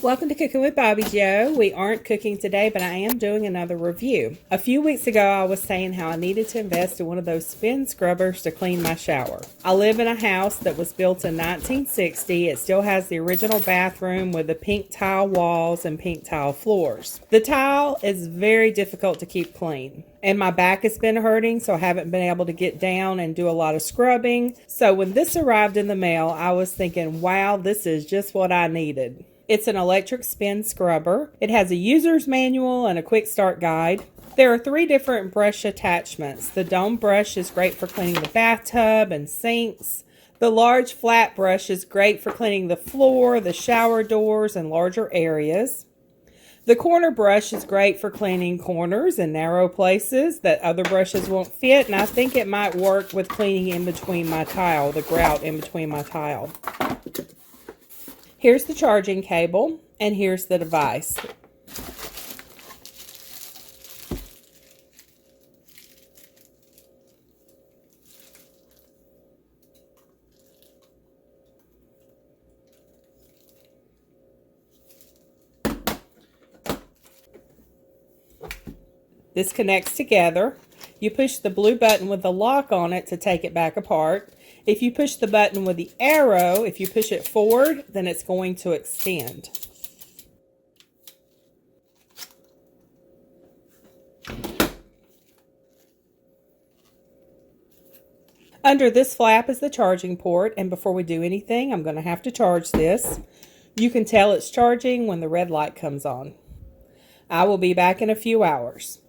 Welcome to Cooking with Bobbi Jo. We aren't cooking today, but I am doing another review. A few weeks ago, I was saying how I needed to invest in one of those spin scrubbers to clean my shower. I live in a house that was built in 1960. It still has the original bathroom with the pink tile walls and pink tile floors. The tile is very difficult to keep clean. And my back has been hurting, so I haven't been able to get down and do a lot of scrubbing. So when this arrived in the mail, I was thinking, wow, this is just what I needed. It's an electric spin scrubber. It has a user's manual and a quick start guide. There are 3 different brush attachments. The dome brush is great for cleaning the bathtub and sinks. The large flat brush is great for cleaning the floor, the shower doors, and larger areas. The corner brush is great for cleaning corners and narrow places that other brushes won't fit, and I think it might work with cleaning in between my tile, the grout in between my tile. Here's the charging cable, and here's the device. This connects together. You push the blue button with the lock on it to take it back apart. If you push the button with the arrow, if you push it forward, then it's going to extend. Under this flap is the charging port, and before we do anything, I'm going to have to charge this. You can tell it's charging when the red light comes on. I will be back in a few hours.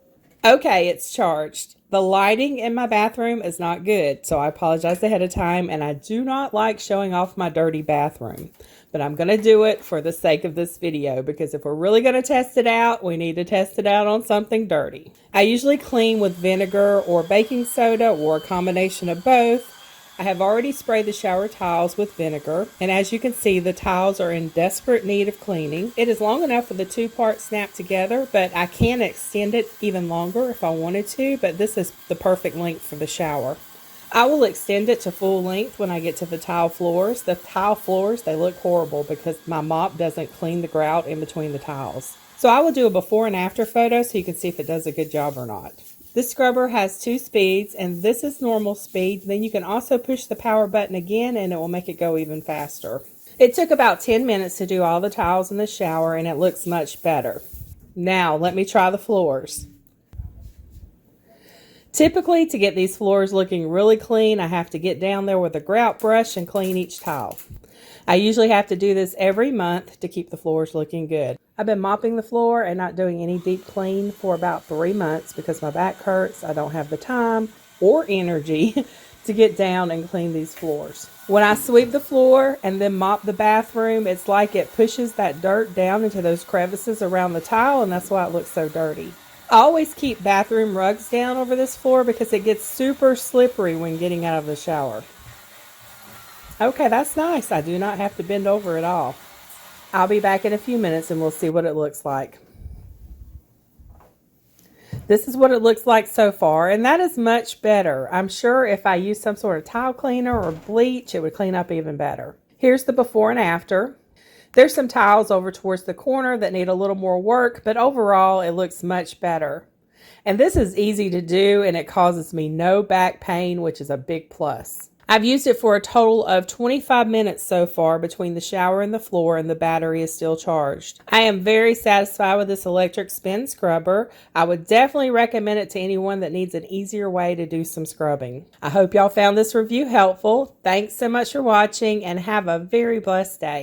Okay, it's charged. The lighting in my bathroom is not good, so I apologize ahead of time, and I do not like showing off my dirty bathroom. But I'm going to do it for the sake of this video, because if we're really going to test it out, we need to test it out on something dirty. I usually clean with vinegar or baking soda or a combination of both. I have already sprayed the shower tiles with vinegar, and as you can see, the tiles are in desperate need of cleaning. It is long enough for the 2 parts snap together, but I can extend it even longer if I wanted to, but this is the perfect length for the shower. I will extend it to full length when I get to the tile floors. The tile floors, they look horrible because my mop doesn't clean the grout in between the tiles. So I will do a before and after photo so you can see if it does a good job or not. This scrubber has 2 speeds, and this is normal speed. Then you can also push the power button again and it will make it go even faster. It took about 10 minutes to do all the tiles in the shower, and it looks much better. Now let me try the floors. Typically, to get these floors looking really clean, I have to get down there with a grout brush and clean each tile. I usually have to do this every month to keep the floors looking good. I've been mopping the floor and not doing any deep clean for about 3 months because my back hurts. I don't have the time or energy to get down and clean these floors. When I sweep the floor and then mop the bathroom, it's like it pushes that dirt down into those crevices around the tile, and that's why it looks so dirty. I always keep bathroom rugs down over this floor because it gets super slippery when getting out of the shower. Okay, that's nice. I do not have to bend over at all. I'll be back in a few minutes and we'll see what it looks like. This is what it looks like so far, and that is much better. I'm sure if I use some sort of tile cleaner or bleach, it would clean up even better. Here's the before and after. There's some tiles over towards the corner that need a little more work, but overall it looks much better. And this is easy to do, and it causes me no back pain, which is a big plus. I've used it for a total of 25 minutes so far between the shower and the floor, and the battery is still charged. I am very satisfied with this electric spin scrubber. I would definitely recommend it to anyone that needs an easier way to do some scrubbing. I hope y'all found this review helpful. Thanks so much for watching, and have a very blessed day.